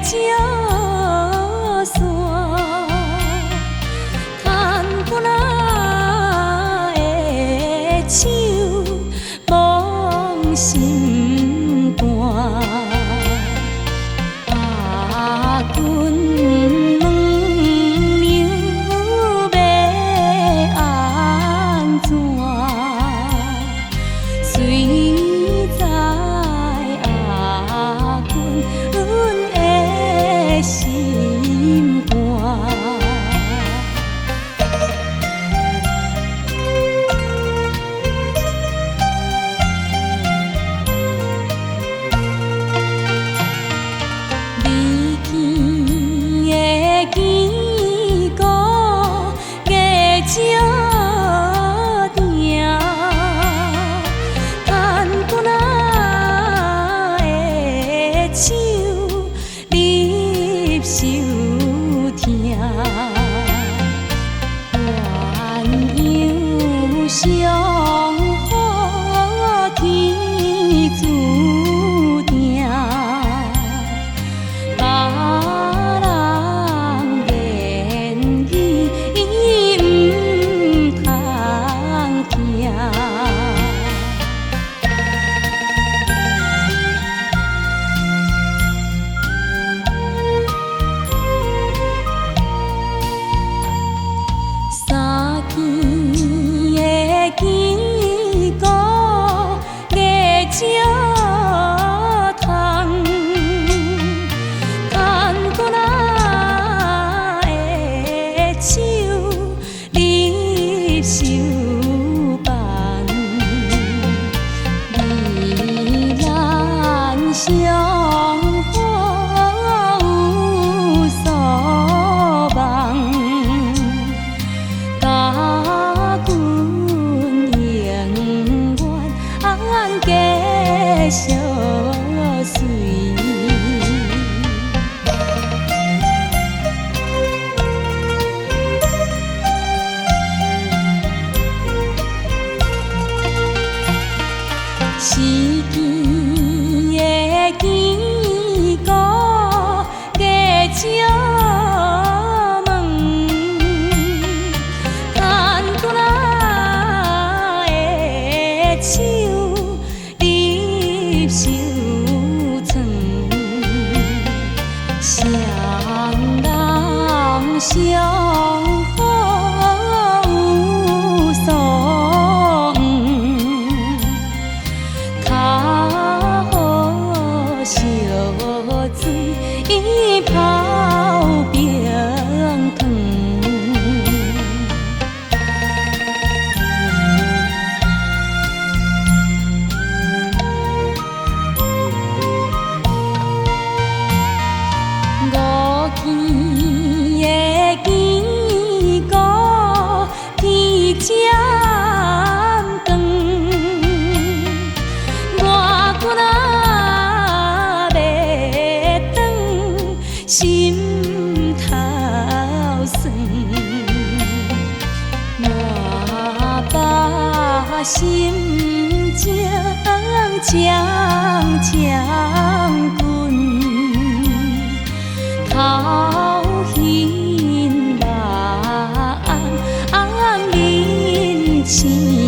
石山，牵过咱的手，望心肝。阿君问牛要安怎？谁知阿君阮的心肝。上好天注定，别人言语毋通听。三更见过月照窗，牵过咱的手，入手办，为咱相好有所望。家君永远继续随。时见的见过月照门，牵过咱的手，入手床，双人相好有所望，较好烧水泡冰糖。五更的见过天渐长，我骨仔要长，心头酸。满腹心情渐渐近，头晕目暗，面青。